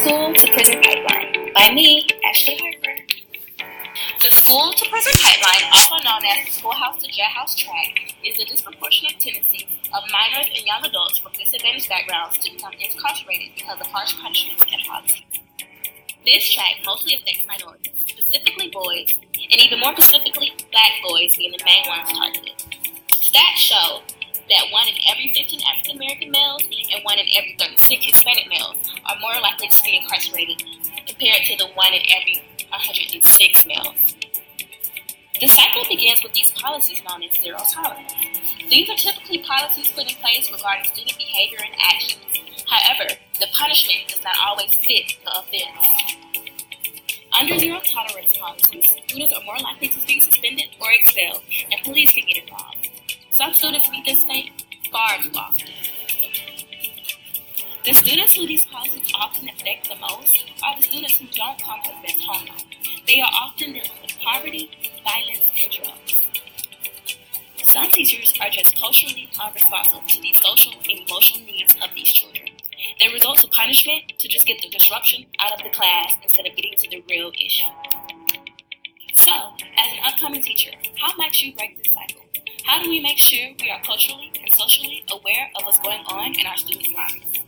School to Prison Pipeline by me, Ashley Harper. The School to Prison Pipeline, also known as the Schoolhouse to Jailhouse track, is the disproportionate tendency of minors and young adults from disadvantaged backgrounds to become incarcerated because of harsh punishments and policies. This track mostly affects minorities, specifically boys, and even more specifically, black boys being the main ones targeted. Stats show that 1 in every 15 African American males and 1 in every 36 Hispanic males are more likely to be incarcerated compared to the 1 in every 106 males. The cycle begins with these policies known as zero tolerance. These are typically policies put in place regarding student behavior and actions. However, the punishment does not always fit the offense. Under zero tolerance policies, students are more likely to be suspended or expelled, and police can get involved. Some students meet this fate far too often. The students who these policies often affect the most are the students who don't come from the best home life. They are often dealing with poverty, violence, and drugs. Some teachers are just culturally unresponsive to the social and emotional needs of these children. They result to punishment to just get the disruption out of the class instead of getting to the real issue. So, as an upcoming teacher, how might you break this cycle? How do we make sure we are culturally and socially aware of what's going on in our students' lives?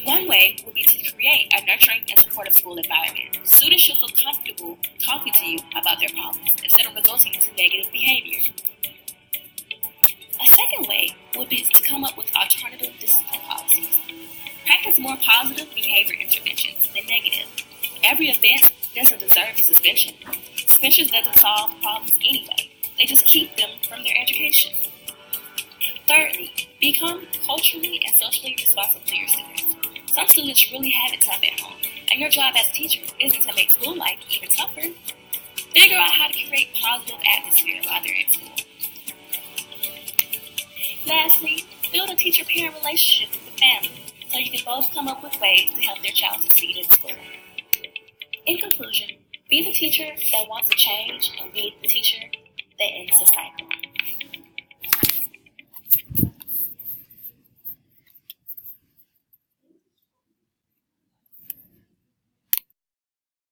One way would be to create a nurturing and supportive school environment. Students should feel comfortable talking to you about their problems instead of resulting into negative behavior. A second way would be to come up with alternative discipline policies. Practice more positive behavior interventions than negative. Every offense doesn't deserve a suspension. Suspensions doesn't solve problems anyway. They just keep them from their education. Thirdly, become culturally and socially responsive to your students. Some students really have it tough at home, and your job as a teacher isn't to make school life even tougher. Figure out how to create positive atmosphere while they're in school. Lastly, build a teacher-parent relationship with the family so you can both come up with ways to help their child succeed in school. In conclusion, be the teacher that wants to change and be the teacher that ends the cycle.